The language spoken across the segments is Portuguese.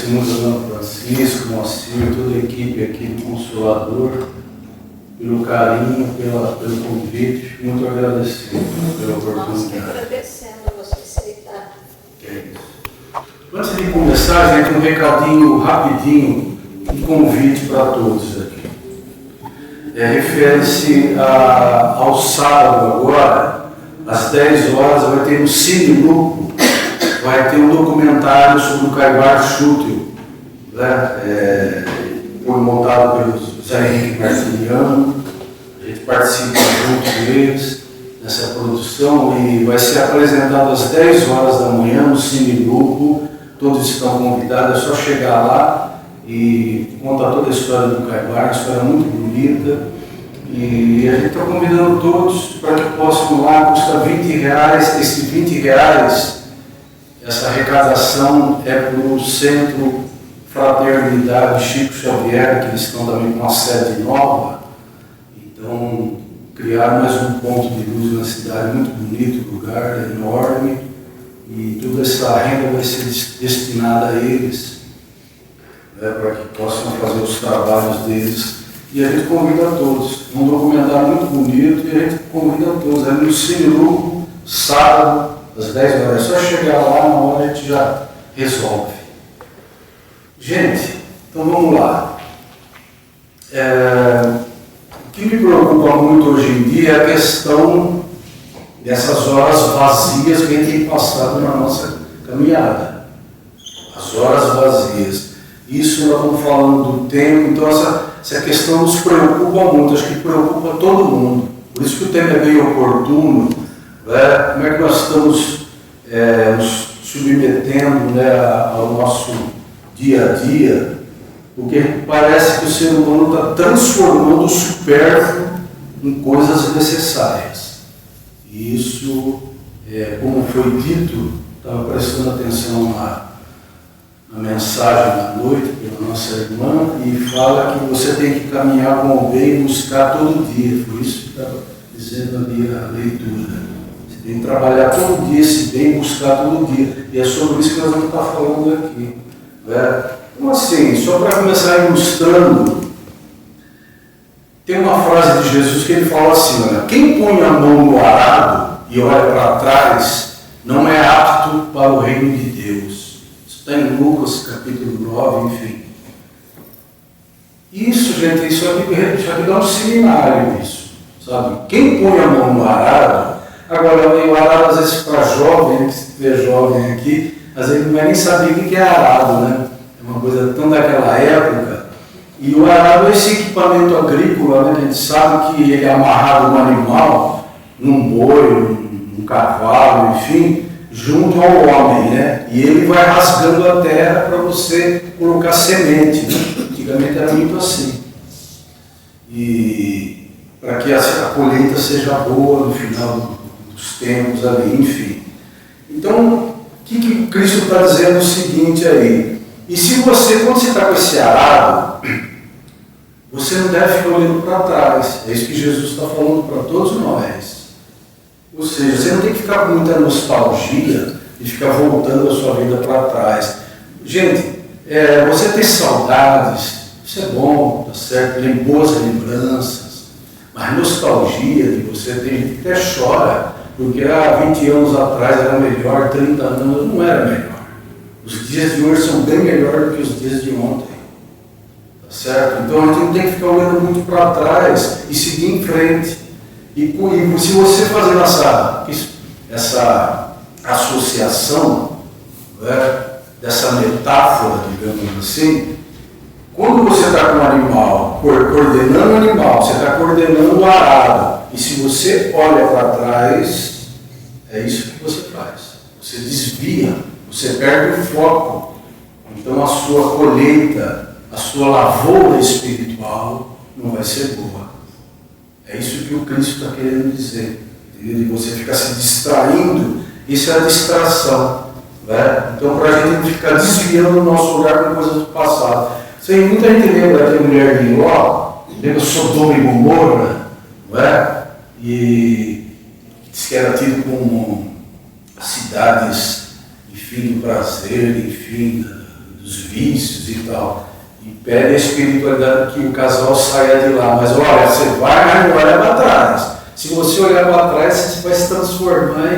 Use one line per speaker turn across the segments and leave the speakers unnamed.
testemunho do Dona Francisco, Moacir, toda a equipe aqui do Consolador, pelo carinho, pelo convite. Fico muito agradecido pela oportunidade.
Nós que agradecemos a você aceitar.
É isso. Antes de começar, gente, um recadinho rapidinho, um convite para todos aqui. Refere-se ao sábado agora, às 10 horas, vai ter no Cine Grupo, vai ter um documentário sobre o Caibar Schutel, né? Montado pelo Zé Henrique Martiniano. A gente participa junto deles nessa produção e vai ser apresentado às 10 horas da manhã no Cine Grupo. Todos estão convidados, é só chegar lá e contar toda a história do Caibar, uma história muito bonita. E a gente está convidando todos para que possam ir lá, custa R$20. Esses R$20, essa arrecadação é para o Centro Fraternidade Chico Xavier, que eles estão também com uma sede nova. Então, criar mais um ponto de luz na cidade, muito bonito, lugar enorme. E toda essa renda vai ser destinada a eles, né, para que possam fazer os trabalhos deles. E a gente convida a todos. É um documentário muito bonito e a gente convida a todos. É no Cine Grupo, sábado, às 10 horas. É só chegar lá, na hora a gente já resolve. Gente, então vamos lá. O que me preocupa muito hoje em dia é a questão dessas horas vazias que a gente tem passado na nossa caminhada. As horas vazias. Isso nós estamos falando do tempo, então essa questão nos preocupa muito, acho que preocupa todo mundo. Por isso que o tema é bem oportuno, né? Como é que nós estamos nos submetendo, né, ao nosso dia a dia, porque parece que o ser humano está transformando o supérfluo em coisas necessárias. E isso, como foi dito, estava prestando atenção na mensagem da noite pela nossa irmã, e fala que você tem que caminhar com o bem e buscar todo dia. Foi isso que estava dizendo ali a leitura. Você tem que trabalhar todo dia esse bem e buscar todo dia. E é sobre isso que nós vamos estar falando aqui. Né? Então, assim, só para começar ilustrando, tem uma frase de Jesus que ele fala assim: olha, quem põe a mão no arado e olha para trás não é apto para o reino de Deus. Isso está em Lucas capítulo 9, enfim. Isso, gente, isso aqui dá um seminário, isso, sabe? Quem põe a mão no arado, agora o arado às vezes para jovem, se tiver jovem aqui, às vezes não vai nem saber o que é arado, né? É uma coisa tão daquela época. E o arado é esse equipamento agrícola, né? Que a gente sabe que ele é amarrado no animal, num boi, num cavalo, enfim, junto ao homem, né? E ele vai rasgando a terra para você colocar semente, né? Antigamente era muito assim. E para que a colheita seja boa no final dos tempos ali, enfim. Então, o que Cristo está dizendo? O seguinte aí: e se você, quando você está com esse arado, você não deve ficar olhando para trás. É isso que Jesus está falando para todos nós. Ou seja, você não tem que ficar com muita nostalgia e ficar voltando a sua vida para trás. Gente, você ter saudades, isso é bom, tá certo? Tem boas lembranças, mas nostalgia de você, tem gente que até chora, porque há 20 anos atrás era melhor, 30 anos não era melhor. Os dias de hoje são bem melhores do que os dias de ontem, tá certo? Então a gente não tem que ficar olhando muito para trás e seguir em frente. E se você fazer essa associação, né, dessa metáfora, digamos assim, quando você está com um animal, coordenando o animal, você está coordenando o arado, e se você olha para trás, é isso que você faz. Você desvia, você perde o foco. Então a sua colheita, a sua lavoura espiritual não vai ser boa. É isso que o Cristo está querendo dizer. E você ficar se distraindo, isso é a distração. Né? Então, para a gente ficar desviando o nosso olhar com coisas do passado. Muita gente lembra da mulher de Ló, lembra Sodoma e Gomorra, não é? E diz que era tido como cidades, enfim, do prazer, enfim, dos vícios e tal. E pede a espiritualidade que o casal saia de lá. Mas olha, você vai, mas não olha para trás. Se você olhar para trás, você vai se transformar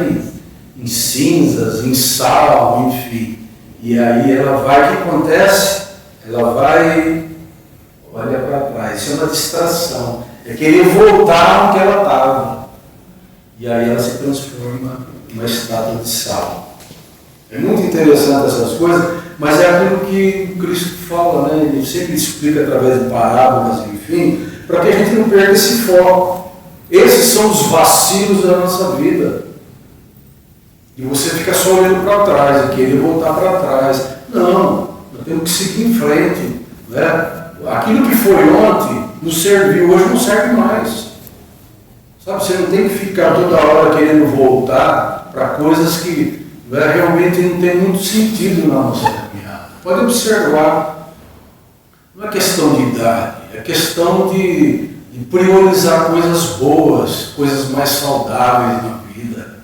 em cinzas, em sal, enfim. E aí ela vai, o que acontece? Ela vai, olha para trás. Isso é uma distração. É querer voltar onde ela estava. E aí ela se transforma em uma estátua de sal. É muito interessante essas coisas, mas é aquilo que Cristo fala, né? Ele sempre explica através de parábolas, enfim, para que a gente não perca esse foco. Esses são os vacilos da nossa vida. E você fica só olhando para trás e querer voltar para trás. Não, nós temos que seguir em frente. Né? Aquilo que foi ontem nos serviu, hoje não serve mais. Sabe, você não tem que ficar toda hora querendo voltar para coisas que realmente não tem muito sentido na nossa caminhada. Pode observar, não é questão de idade, é questão de priorizar coisas boas, coisas mais saudáveis na vida,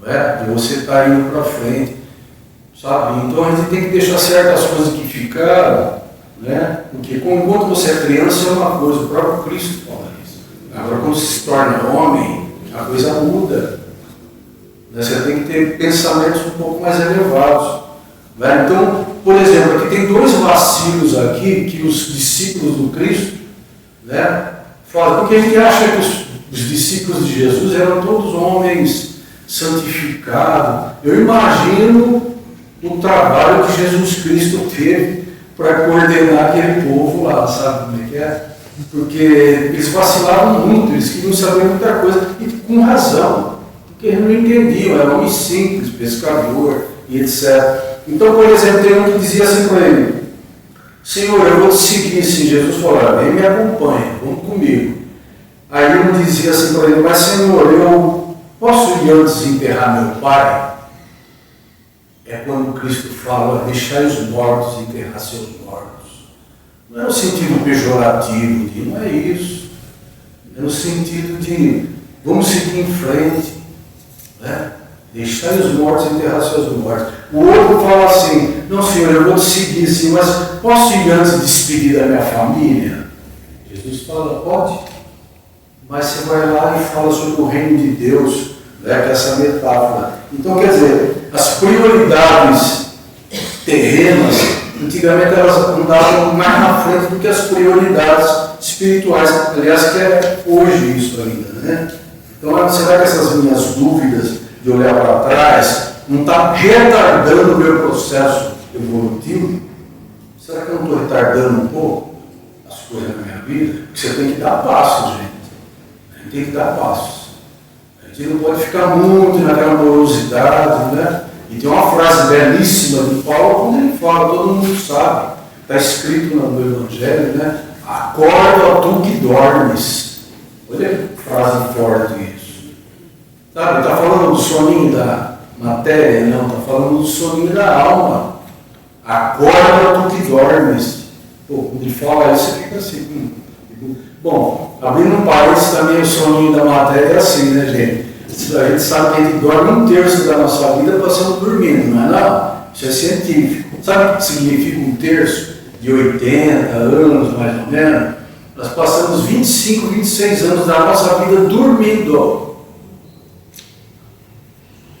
não é? De você estar indo para frente, sabe? Então a gente tem que deixar certas coisas que ficaram, né? Porque enquanto você é criança é uma coisa, o próprio Cristo fala isso. Agora quando se torna homem, a coisa muda. Você tem que ter pensamentos um pouco mais elevados. Né? Então, por exemplo, aqui tem dois vacilos aqui que os discípulos do Cristo, né, falam, porque a gente acha que os discípulos de Jesus eram todos homens santificados. Eu imagino o trabalho que Jesus Cristo teve para coordenar aquele povo lá, sabe como é que é? Porque eles vacilavam muito, eles queriam saber muita coisa, e com razão. Porque eles não entendiam, era homem simples, pescador e etc. Então, por exemplo, tem um que dizia assim para ele: Senhor, eu vou te seguir. Assim, Jesus falou: vem me acompanha, vamos comigo. Aí um dizia assim para ele: mas Senhor, eu posso ir antes enterrar meu pai? É quando Cristo fala: deixai os mortos enterrar seus mortos. Não é no sentido pejorativo, não é isso. É no sentido de vamos seguir em frente. Né? Deixai os mortos enterrar seus mortos. O outro fala assim: não, Senhor, eu vou te seguir sim, mas posso ir antes despedir da minha família? Jesus fala: pode, mas você vai lá e fala sobre o reino de Deus, né, que é essa metáfora. Então, quer dizer, as prioridades terrenas, antigamente elas andavam mais na frente do que as prioridades espirituais. Aliás, que é hoje isso ainda, né? Então, será que essas minhas dúvidas de olhar para trás não está retardando o meu processo evolutivo? Será que eu não estou retardando um pouco as coisas na minha vida? Porque você tem que dar passos, gente. A gente tem que dar passos. A gente não pode ficar muito naquela morosidade, né? E tem uma frase belíssima de Paulo, quando ele fala, todo mundo sabe, está escrito no Evangelho, né? Acorda, tu que dormes. Olha que frase forte isso. Sabe, está falando do soninho da matéria? Não, está falando do soninho da alma. Acorda, tu que dormes. Pô, quando ele fala isso, você fica assim. Bom, abrindo um parênteses também, o soninho da matéria é assim, né, gente? A gente sabe que a gente dorme um terço da nossa vida passando dormindo, não é não? Isso é científico. Sabe o que significa um terço? De 80 anos, mais ou menos. Nós passamos 25, 26 anos da nossa vida dormindo.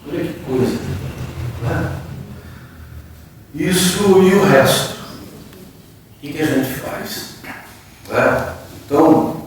Olha que coisa. Né? Isso e o resto. O que a gente faz? Né? Então,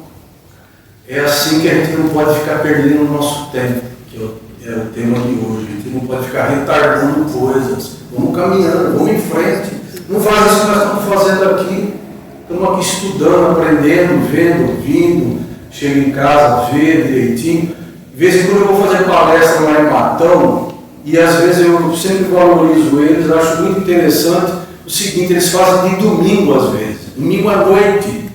é assim que a gente não pode ficar perdendo o nosso tempo, que é o tema de hoje. A gente não pode ficar retardando coisas. Vamos caminhando, vamos em frente. Não faz isso que nós estamos fazendo aqui. Estamos aqui estudando, aprendendo, vendo, ouvindo. Chego em casa, vê direitinho. De vez em quando eu vou fazer palestra lá em Matão, e às vezes eu sempre valorizo eles, eu acho muito interessante o seguinte: eles fazem de domingo às vezes, domingo à noite.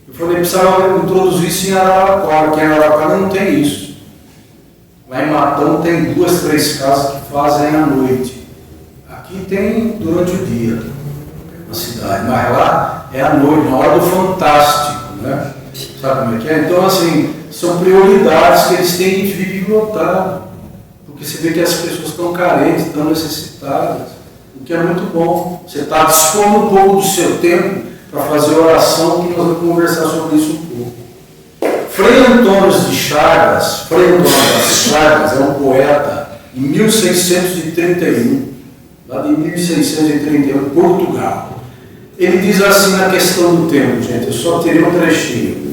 Eu falei, precisava introduzir isso em Araraquara, que em Araraquara não tem isso. Lá em Matão tem 2, 3 casas que fazem à noite. Aqui tem durante o dia, na cidade, mas lá é à noite, na hora do fantástico, né? Sabe como é que é? Então, assim, são prioridades que eles têm que vir lotado. Porque você vê que as pessoas estão carentes, estão necessitadas. O que é muito bom. Você está dispondo um pouco do seu tempo para fazer oração, que nós vamos conversar sobre isso um pouco. Frei Antônio das Chagas é um poeta em 1631, lá de 1631, Portugal. Ele diz assim na questão do tempo, gente, eu só terei um trechinho.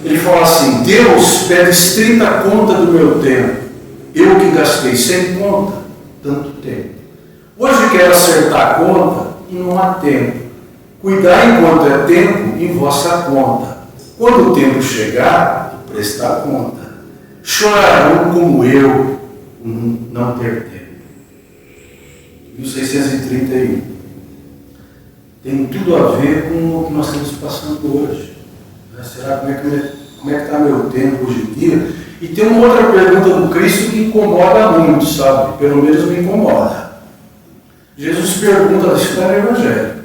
Ele fala assim: Deus pede estrita conta do meu tempo, eu que gastei sem conta tanto tempo. Hoje quero acertar a conta e não há tempo. Cuidar enquanto é tempo em vossa conta. Quando o tempo chegar, prestar conta. Chorarão como eu, não ter tempo. 1631. Tem tudo a ver com o que nós estamos passando hoje. Será como é que está meu tempo hoje em dia? E tem uma outra pergunta do Cristo que incomoda muito, sabe? Pelo menos me incomoda. Jesus pergunta, isso está no Evangelho.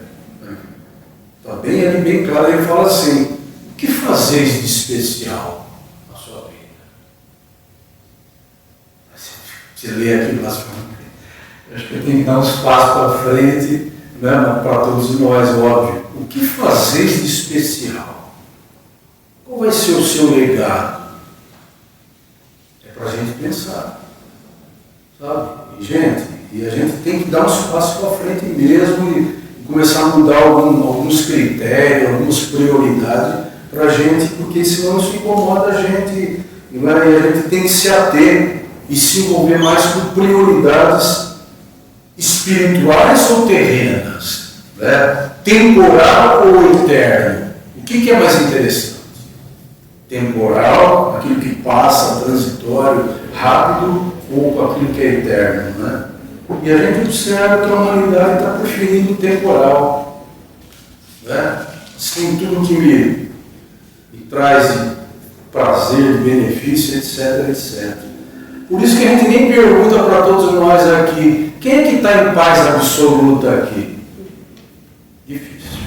Está bem ali, bem claro, ele fala assim: o que fazeis de especial na sua vida? Você lê aqui lá, acho que eu tenho que dar uns passos para frente, né, para todos nós, óbvio. O que fazeis de especial? Qual vai ser o seu legado? É para a gente pensar, sabe? E a gente tem que dar uns passos para frente mesmo e começar a mudar alguns critérios, algumas prioridades para a gente, porque senão isso incomoda a gente, e a gente tem que se ater e se envolver mais com prioridades espirituais ou terrenas, né? Temporal ou eterno. O que é mais interessante? Temporal, aquilo que passa, transitório, rápido, ou aquilo que é eterno, né? E a gente observa que a humanidade está preferindo o temporal, né? Assim, tudo que me traz prazer, benefício, etc, etc. Por isso que a gente nem pergunta para todos nós aqui: quem é que está em paz absoluta aqui? Difícil.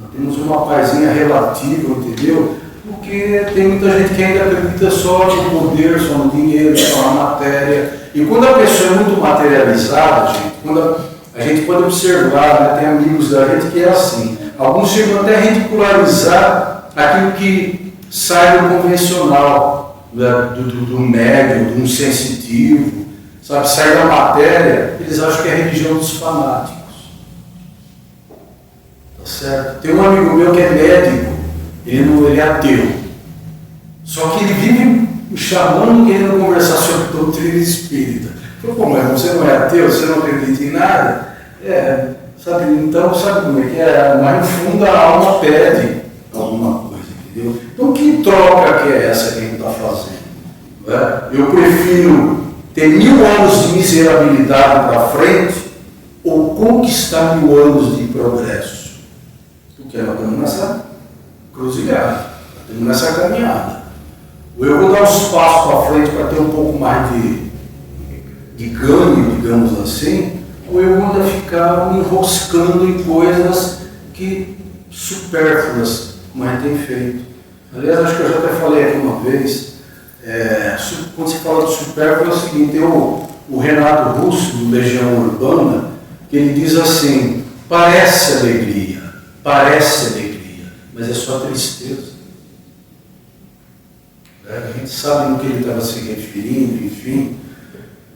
Nós temos uma pazinha relativa, entendeu? Porque tem muita gente que ainda acredita só no poder, só no dinheiro, só na matéria. E quando a pessoa é muito materializada, gente, quando a gente pode observar, né, tem amigos da gente que é assim. Alguns chegam até a ridicularizar aquilo que sai do convencional, né, do médium, de um sensitivo, sabe, sai da matéria, eles acham que é a religião dos fanáticos. Tá certo? Tem um amigo meu que é médico, ele é ateu. Só que ele vive me chamando, querendo conversar sobre doutrina espírita. Eu falei: pô, mas você não é ateu, você não acredita em nada? Sabe, então, sabe como é que é? Mas no fundo a alma pede alguma coisa, entendeu? Então que troca que é essa que a gente está fazendo? Não é? Eu prefiro ter 1000 anos de miserabilidade para frente ou conquistar 1000 anos de progresso? Porque nós estamos nessa cruzilhada, estamos nessa caminhada. Ou eu vou dar uns passos para frente para ter um pouco mais de ganho, digamos assim, ou eu vou ficar me enroscando em coisas que supérfluas, como a gente tem feito. Aliás, acho que eu já até falei aqui uma vez, quando se fala de supérfluo é o seguinte: tem o Renato Russo, do Legião Urbana, que ele diz assim: parece alegria, mas é só tristeza. A gente sabe no que ele estava se referindo, enfim,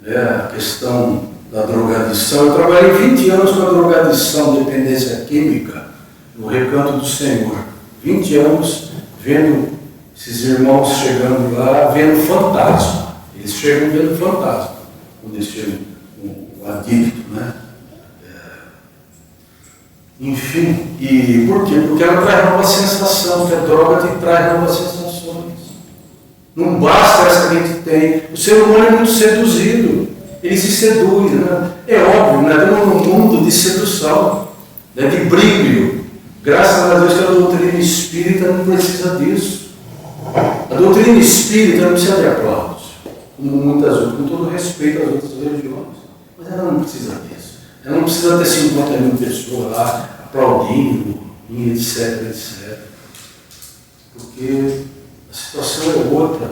a questão da drogadição. Eu trabalhei 20 anos com a drogadição, dependência química, no Recanto do Senhor. 20 anos vendo esses irmãos chegando lá, vendo fantasma. Eles chegam vendo fantasma, quando eles chegam o adicto, né? Enfim, e por quê? Porque ela traz nova sensação, porque a droga te traz novas sensações. Não basta essa que a gente tem. O ser humano é muito seduzido, ele se seduz, né? É óbvio, né? Estamos num mundo de sedução, né? De brilho. Graças a Deus que a doutrina espírita não precisa disso. A doutrina espírita não precisa de aplausos, como muitas outras, com todo respeito às outras religiões, mas ela não precisa disso. Ela não precisa ter 50 mil pessoas lá aplaudindo, etc, etc. Porque a situação é outra,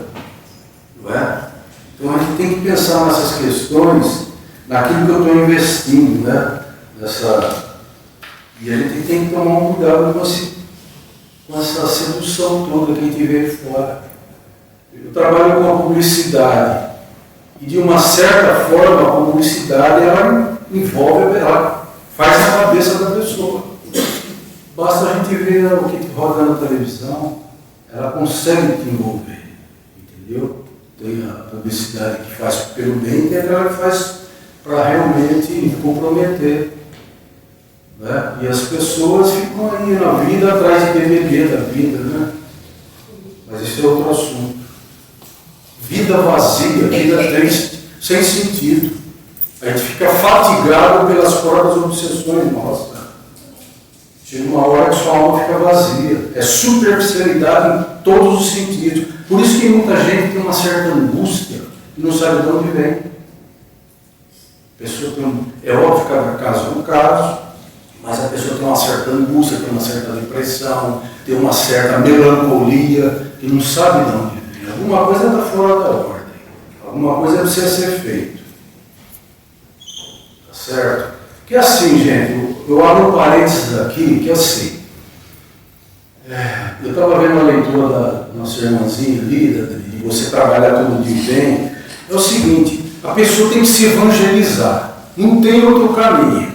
não é? Então a gente tem que pensar nessas questões, naquilo que eu estou investindo, né? E a gente tem que tomar um cuidado com essa sedução toda que a gente vê fora. Eu trabalho com a publicidade, e de uma certa forma a publicidade ela envolve, ela faz a cabeça da pessoa. Basta a gente ver o que roda na televisão, ela consegue te envolver, entendeu? Tem a publicidade que faz pelo bem e tem aquela que faz para realmente comprometer. Né? E as pessoas ficam aí na vida atrás de DVD da vida, né? Mas isso é outro assunto. Vida vazia, vida triste, sem sentido. A gente fica fatigado pelas próprias obsessões nossas. Chega uma hora que sua alma fica vazia. É superficialidade em todos os sentidos. Por isso que muita gente tem uma certa angústia e não sabe de onde vem. A pessoa é óbvio que cada caso é um caso, mas a pessoa tem uma certa angústia, tem uma certa depressão, tem uma certa melancolia, que não sabe de onde vem. Alguma coisa está fora da ordem. Alguma coisa precisa ser feita. Tá certo? Que assim, gente, eu abro um parênteses aqui, que assim, eu estava vendo a leitura da nossa irmãzinha ali, de você trabalhar todo dia bem. É o seguinte, a pessoa tem que se evangelizar, não tem outro caminho,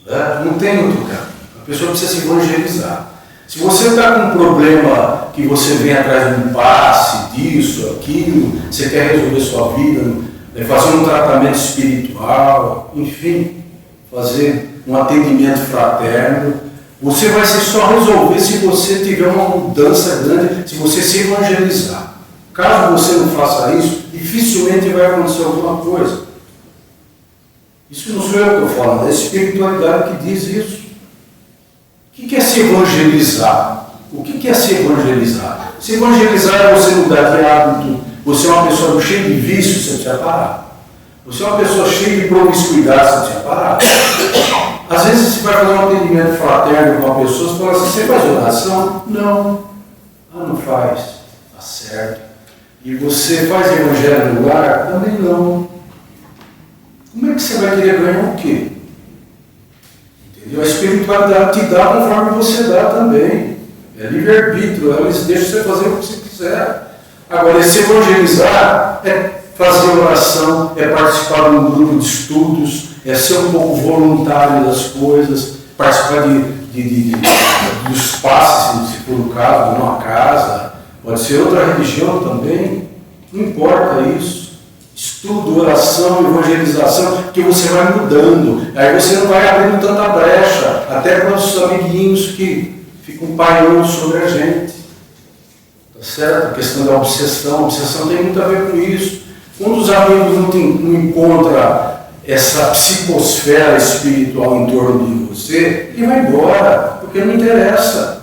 né? Não tem outro caminho, a pessoa precisa se evangelizar. Se você está com um problema que você vem atrás de um passe, disso, aquilo, você quer resolver sua vida, fazer um tratamento espiritual, enfim, fazer um atendimento fraterno, você vai só resolver se você tiver uma mudança grande, se você se evangelizar. Caso você não faça isso, dificilmente vai acontecer alguma coisa. Isso não sou eu que estou falando, é a espiritualidade que diz isso. O que é se evangelizar? O que é se evangelizar? Se evangelizar é você mudar de hábito, você é uma pessoa cheia de vícios, você precisa parar. Você é uma pessoa cheia de promiscuidade, você precisa parar. Às vezes você vai fazer um atendimento fraterno com uma pessoa, você fala assim, você faz oração? Não. Não faz. Tá certo. E você faz evangelho no lar? Também não. Como é que você vai querer ganhar o quê? Entendeu? A espiritualidade te dá conforme você dá também. É livre-arbítrio, eles deixam você fazer o que você quiser. Agora, se evangelizar é fazer oração, é participar de um grupo de estudos, é ser um pouco voluntário das coisas, participar dos passes, se for o caso, de uma casa, pode ser outra religião também, não importa isso. Estudo, oração, evangelização, que você vai mudando, aí você não vai abrindo tanta brecha, até para os amiguinhos que ficam pairando sobre a gente. Tá certo? A questão da obsessão, a obsessão tem muito a ver com isso. Quando os amigos não encontram essa psicosfera espiritual em torno de você, ele vai embora, porque não interessa.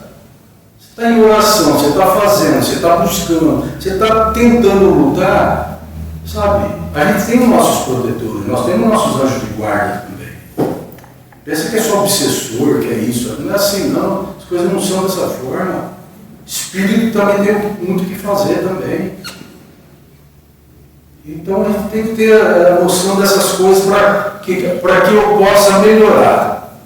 Você está em oração, você está fazendo, você está buscando, você está tentando lutar, sabe? A gente tem os nossos protetores, nós temos nossos anjos de guarda também. Pensa que é só obsessor, que é isso. Não é assim não, as coisas não são dessa forma. Espírito também tem muito o que fazer também. Então a gente tem que ter a noção dessas coisas para que eu possa melhorar.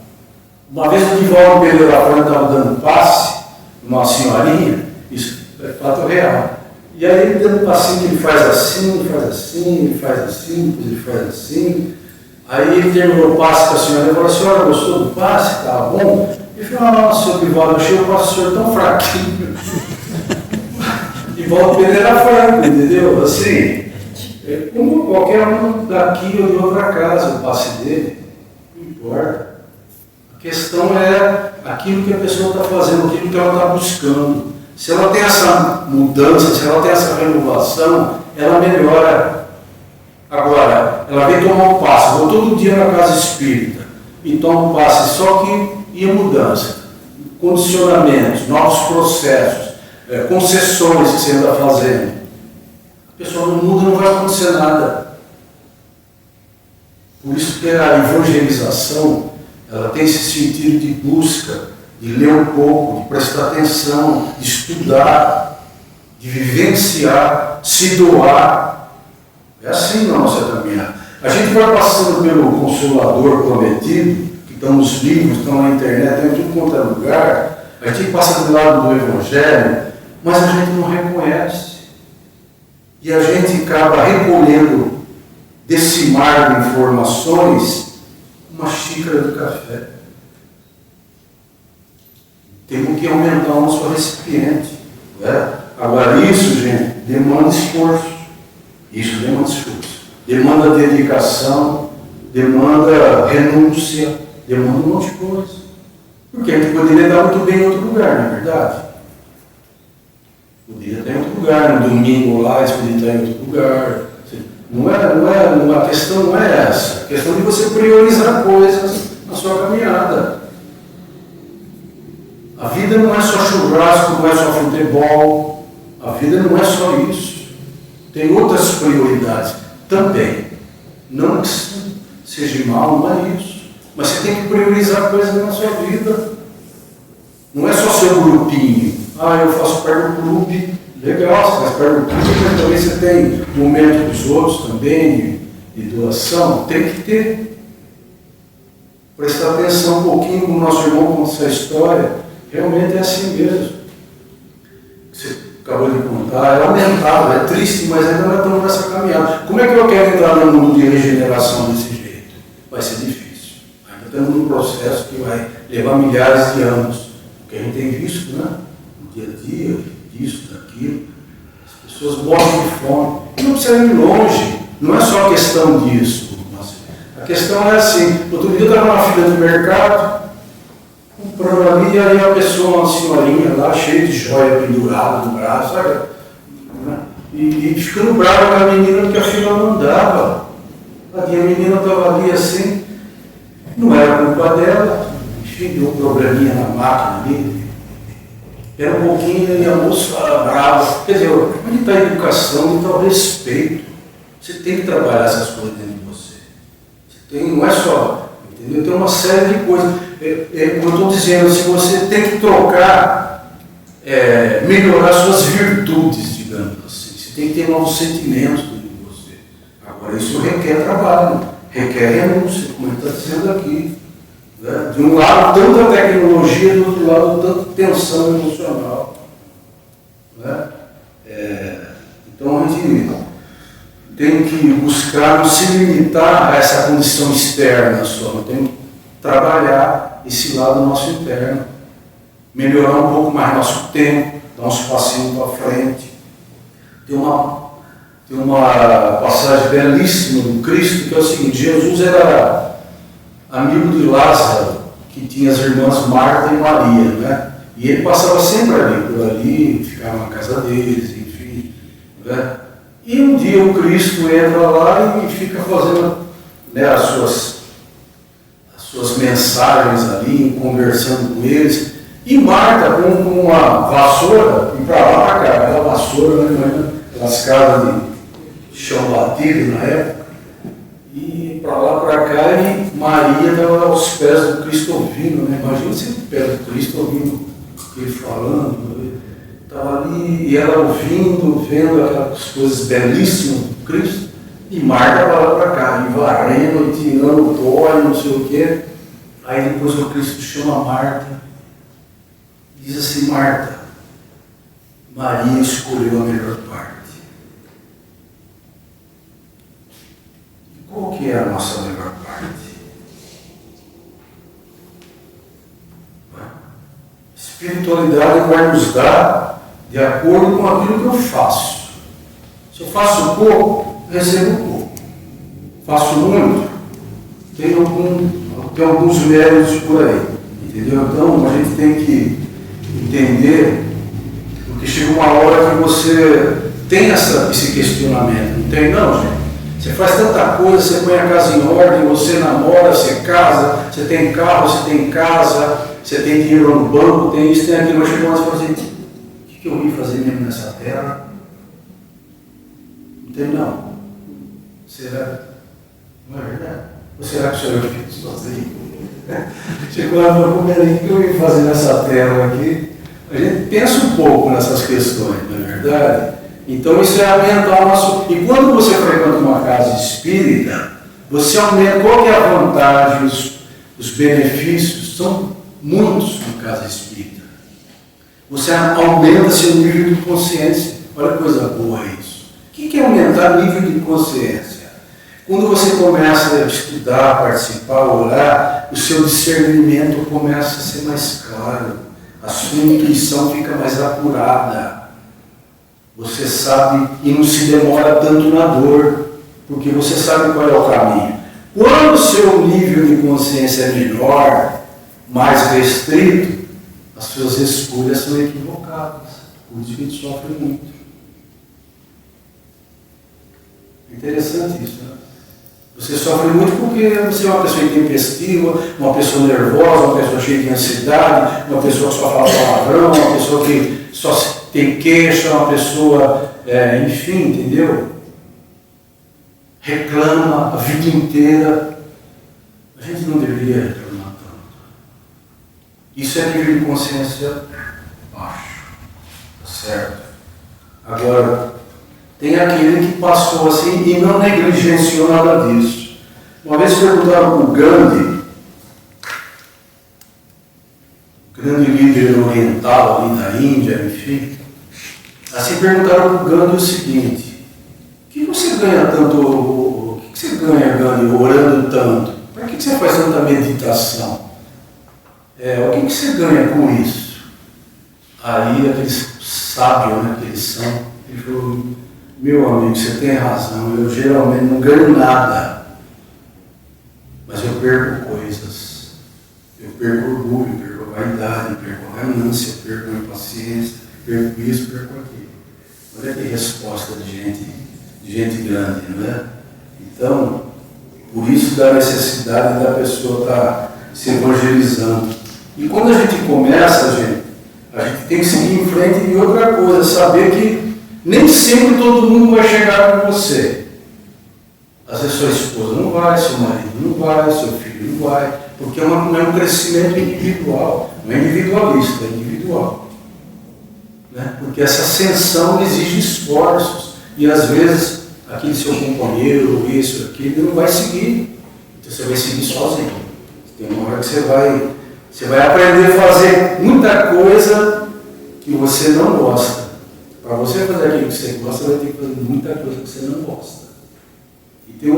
Uma vez o Divaldo Pereira Fora estava dando passe, uma senhorinha, isso é fato real. E aí ele dando passinho, ele faz assim, ele faz assim, ele faz assim, depois ele faz assim. Aí ele terminou o passe com a senhora e falou, a senhora gostou do passe? Estava bom? Ele falou, nossa, senhor Divaldo, eu achei o passe do senhor tão fraquinho. Divaldo Pereira Franco, entendeu? Assim. Como qualquer um daqui ou de outra casa, o passe dele, não importa. A questão é aquilo que a pessoa está fazendo, aquilo que ela está buscando. Se ela tem essa mudança, se ela tem essa renovação, ela melhora. Agora, ela vem tomar um passe, vou todo dia na casa espírita e toma um passe, só que ia mudança, condicionamentos, novos processos, concessões que você anda fazendo. A pessoa não muda, não vai acontecer nada. Por isso que a evangelização, ela tem esse sentido de busca, de ler um pouco, de prestar atenção, de estudar, de vivenciar, se doar. É assim na nossa caminhada. A gente vai passando pelo Consolador prometido, que estão nos livros, estão na internet, estão em tudo quanto é lugar. A gente passa do lado do Evangelho, mas a gente não reconhece. E a gente acaba recolhendo desse mar de informações uma xícara de café. Temos que aumentar o nosso recipiente. Né? Agora, isso, gente, demanda esforço. Isso demanda esforço. Demanda dedicação, demanda renúncia, demanda um monte de coisa. Porque a gente poderia dar muito bem em outro lugar, não é verdade? Poderia estar em outro lugar, no domingo lá, eles poderiam estar em outro lugar. A questão não é essa. A questão é de você priorizar coisas na sua caminhada. A vida não é só churrasco, não é só futebol. A vida não é só isso. Tem outras prioridades também. Não que seja mal, não é isso. Mas você tem que priorizar coisas na sua vida. Não é só seu grupinho. Eu faço parte do clube. Legal, você faz parte do clube, mas também você tem momento dos outros também, de doação. Tem que ter. Prestar atenção um pouquinho como o nosso irmão conta essa história. Realmente é assim mesmo. Você acabou de contar, é lamentável, é triste, mas ainda não estamos nessa caminhada. Como é que eu quero entrar no mundo de regeneração desse jeito? Vai ser difícil. Ainda estamos num processo que vai levar milhares de anos. Porque a gente tem visto, né? No dia a dia, disso, daquilo. As pessoas morrem de fome. E não precisa ir longe. Não é só questão disso. A questão é assim, outro dia eu estava na fila do mercado, comprando ali, e aí a pessoa, uma senhorinha lá, cheia de joia pendurada no braço, sabe? E ficando brava com a menina porque a fila não andava. A menina estava ali assim, não era culpa dela, enfim, deu um probleminha na máquina ali. Era um pouquinho, e a moça brava. Quer dizer, onde está a educação, onde está o respeito? Você tem que trabalhar essas coisas dentro de você. Não é só, entendeu? Tem uma série de coisas. Como eu estou dizendo, se você tem que trocar, melhorar suas virtudes, digamos assim. Você tem que ter novos sentimentos dentro de você. Agora, isso requer trabalho, requer renúncia, como ele está dizendo aqui. Né? De um lado, tanta tecnologia, do outro lado, tanta tensão emocional. Né? Então, a gente tem que buscar não se limitar a essa condição externa só, nós temos que trabalhar esse lado nosso interno, melhorar um pouco mais nosso tempo, dar uns passinhos para frente. Tem uma passagem belíssima do Cristo que é o seguinte: Jesus era amigo de Lázaro, que tinha as irmãs Marta e Maria, né? E ele passava sempre por ali, ficava na casa deles, enfim, né? E um dia o Cristo entra lá e fica fazendo, né, as suas mensagens ali, conversando com eles. E Marta, com uma vassoura, e para lá para cá, aquela vassoura, né, aquelas casas de chão batido na época, e para lá para cá, e Maria estava aos pés do Cristo ouvindo, né? Imagina você no pé do Cristo ouvindo ele falando. Estava ali, e ela ouvindo, vendo aquelas coisas belíssimas do Cristo, e Marta estava lá para cá, e varrendo, e tirando o pó, e não sei o quê. Aí depois o Cristo chama Marta, e diz assim: Marta, Maria escolheu a melhor parte. E qual que é a nossa melhor parte? Espiritualidade vai nos dar de acordo com aquilo que eu faço. Se eu faço pouco, recebo pouco. Faço muito, tenho alguns méritos por aí. Entendeu? Então a gente tem que entender, porque chega uma hora que você tem esse questionamento. Não tem não, gente? Você faz tanta coisa, você põe a casa em ordem, você namora, você casa, você tem carro, você tem casa, você tem dinheiro no banco, tem isso, tem aquilo. Mas chega uma hora e fala assim: o que eu vim fazer mesmo nessa terra? Não tem não. Será? Não é verdade? Ou será que o Senhor fica sozinho? Chegou lá e falou: o que eu vim fazer nessa terra aqui? A gente pensa um pouco nessas questões, não é verdade? Então isso é aumentar o nosso... E quando você frequenta uma casa espírita, Você aumenta, qual que é a vantagem, os benefícios? São muitos no caso espírita. Você aumenta seu nível de consciência. Olha que coisa boa isso. O que é aumentar o nível de consciência? Quando você começa a estudar, participar, orar, o seu discernimento começa a ser mais claro. A sua intuição fica mais apurada. Você sabe e não se demora tanto na dor, porque você sabe qual é o caminho. Quando o seu nível de consciência é menor, mais restrito, as suas escolhas são equivocadas. Por isso que a gente sofre muito. É interessante isso, né? Você sofre muito porque você é uma pessoa intempestiva, uma pessoa nervosa, uma pessoa cheia de ansiedade, uma pessoa que só fala palavrão, uma pessoa que só tem queixa, uma pessoa, enfim, entendeu? Reclama a vida inteira. A gente não deveria reclamar tanto. Isso é nível de consciência baixo. Tá certo? Agora, tem aquele que passou assim e não negligenciou nada disso. Uma vez perguntaram para o Gandhi, grande líder oriental ali da Índia, enfim, assim perguntaram para o Gandhi o seguinte: o que você ganha tanto, o que você ganha, Gandhi, orando tanto? Para que você faz tanta meditação? O que você ganha com isso? Aí aqueles sábios, né, que eles são, ele falou: meu amigo, você tem razão, eu geralmente não ganho nada, mas eu perco coisas. Eu perco orgulho, perco a vaidade, perco a ganância, perco a impaciência, perco isso, perco aquilo. Olha que resposta de gente grande, não é? Então, por isso da necessidade da pessoa estar se evangelizando. E quando a gente começa, a gente tem que seguir em frente. E outra coisa, saber que nem sempre todo mundo vai chegar com você. Às vezes sua esposa não vai, seu marido não vai, seu filho não vai, porque não é um crescimento individual, não é individualista, é individual. Né? Porque essa ascensão exige esforços, e às vezes aquele seu companheiro, isso, aquilo, ele não vai seguir. Então você vai seguir sozinho. Tem uma hora que você vai aprender a fazer muita coisa que você não gosta. Para você fazer aquilo que você gosta, você vai ter que fazer muita coisa que você não gosta. E tem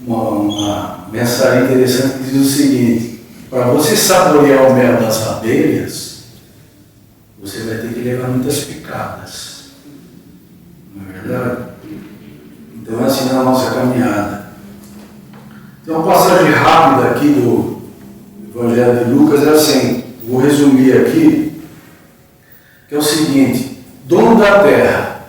uma mensagem interessante que diz o seguinte: para você saborear o mel das abelhas, você vai ter que levar muitas picadas. Não é verdade? Então é assim na nossa caminhada. Tem uma passagem rápida aqui do Evangelho de Lucas, é assim, vou resumir aqui, que é o seguinte: dono da terra,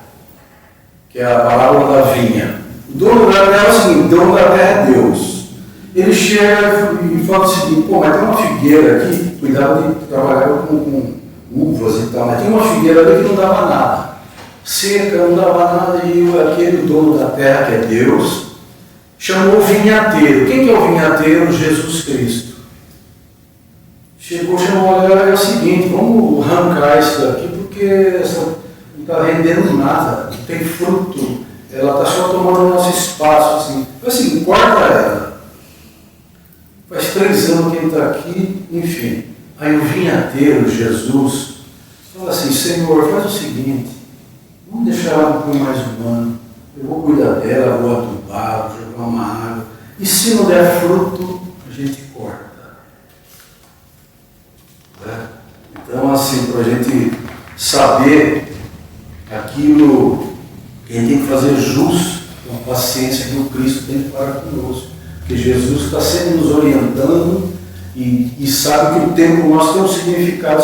que é a parábola da vinha. O dono da terra é o seguinte: dono da terra é Deus. Ele chega e fala o seguinte: pô, mas tem uma figueira aqui, cuidado de trabalhar com uvas e tal, mas tem uma figueira ali que não dava nada. Seca, não dava nada, e aquele dono da terra, que é Deus, chamou o vinhateiro. Quem que é o vinhateiro? Jesus Cristo. Chamou, olha, é o seguinte: vamos arrancar isso daqui, porque essa não está rendendo nada, não tem fruto, ela está só tomando o nosso espaço. Assim, corta ela. Faz 3 anos que ele está aqui, enfim. Aí o vinhateiro, Jesus, fala assim: Senhor, faz o seguinte, vamos deixar ela um pouco mais humana, eu vou cuidar dela, vou adubar, vou jogar uma água, e se não der fruto, a gente corta. Então, assim, para a gente saber aquilo que a gente tem que fazer jus com a paciência que o Cristo tem para conosco. Porque Jesus está sempre nos orientando e sabe que o tempo nosso tem um significado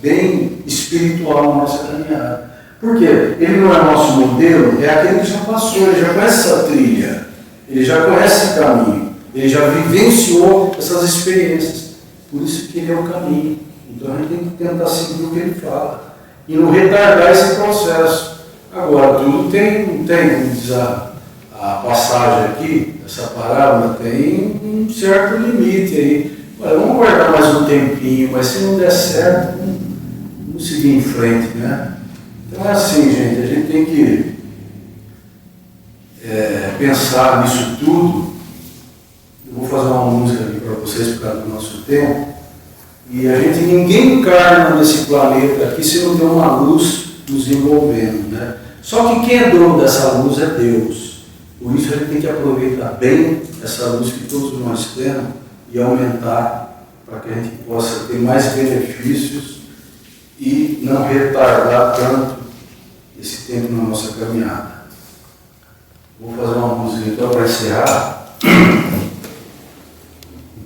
bem espiritual na nossa caminhada. Por quê? Ele não é nosso modelo, é aquele que já passou, ele já conhece essa trilha, ele já conhece esse caminho, ele já vivenciou essas experiências. Por isso que ele é o caminho. Então a gente tem que tentar seguir o que ele fala e não retardar esse processo. Agora, tudo tem, como diz a passagem aqui, essa parábola, tem um certo limite aí. Olha, vamos guardar mais um tempinho, mas se não der certo, vamos seguir em frente, né? Então é assim, gente, a gente tem que pensar nisso tudo, eu vou fazer uma música aqui para vocês por causa do nosso tempo. E ninguém encarna nesse planeta aqui se não tem uma luz nos envolvendo, né? Só que quem é dono dessa luz é Deus. Por isso a gente tem que aproveitar bem essa luz que todos nós temos e aumentar para que a gente possa ter mais benefícios e não retardar tanto esse tempo na nossa caminhada. Vou fazer uma música então para encerrar.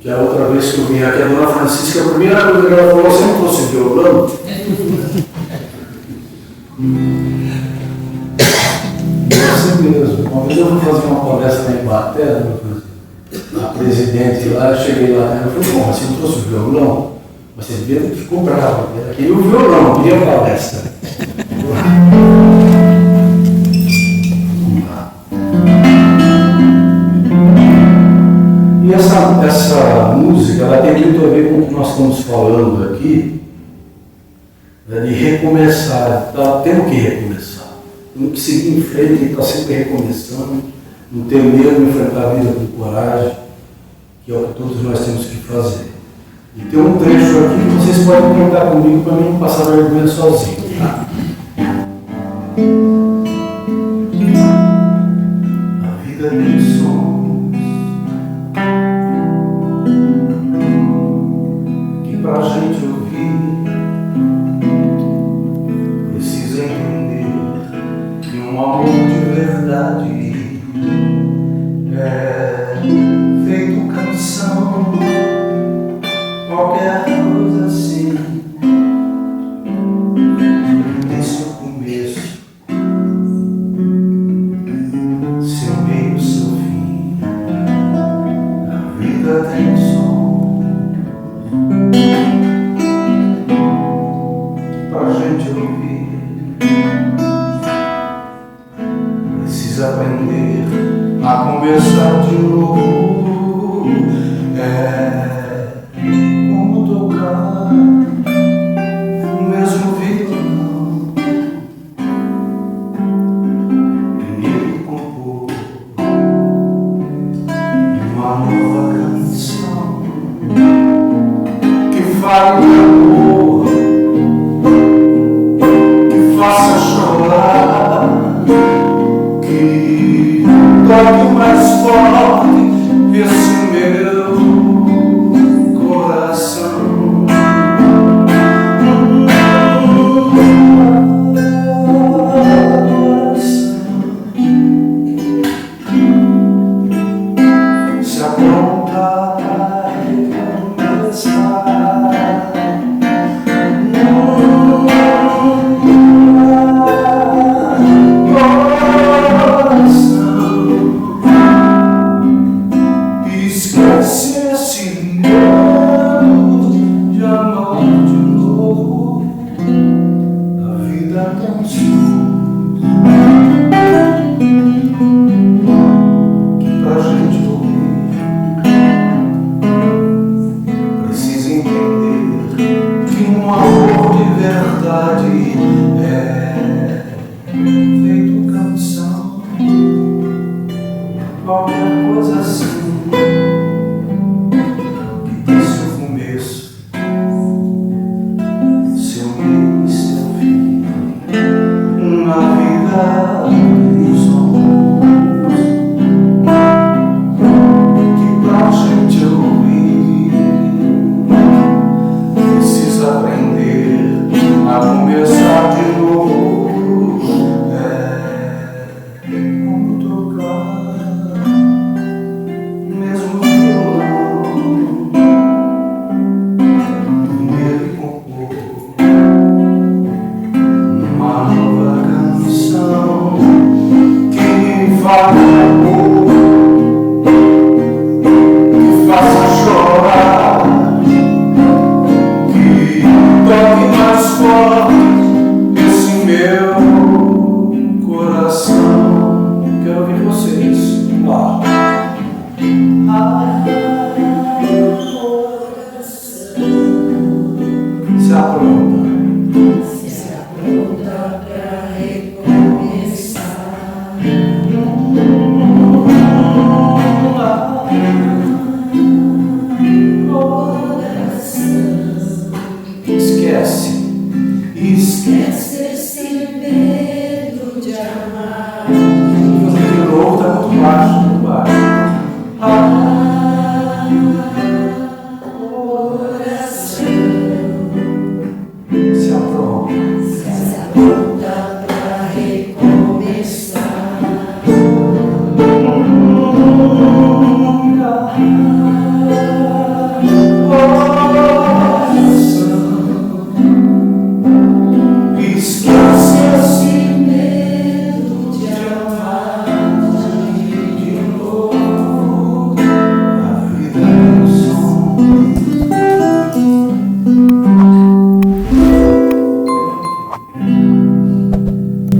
Que a outra vez que eu vim aqui, a dona Francisca, a primeira coisa que ela falou, você não trouxe violão? É assim mesmo. Uma vez eu fui fazer uma palestra em Ibaté, a presidente lá, eu cheguei lá, ela falou, bom, você não trouxe violão? Você devia ter que comprar, ela queria o violão, não queria a palestra. E essa música, ela tem muito a ver com o que nós estamos falando aqui, né, de recomeçar. Então, temos que recomeçar. Temos que seguir em frente e estar sempre recomeçando, não ter medo de enfrentar a vida com coragem, que é o que todos nós temos que fazer. E tem um trecho aqui que vocês podem cantar comigo para mim não passar vergonha sozinho. Tá? A vida tem som. Pra gente ouvir, precisa entender que um amor de verdade é feito canção, qualquer coisa assim, tem seu começo, seu meio, seu fim. A vida tem som. Pra gente ouvir, precisa aprender a conversar de novo. Como tocar o mesmo violão e ele compor uma nova canção que fale de amor, que faça chorar, que toque mais forte esse meu coração. Se apronta vai começar. Esquece esse medo de amar de novo. A vida é tão som que pra gente ouvir precisa entender que um amor de verdade é feito canção, qualquer coisa assim. Precisa aprender a conversar.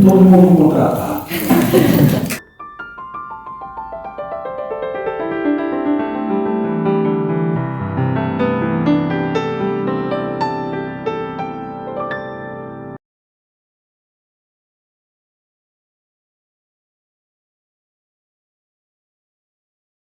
todo mundo contratado.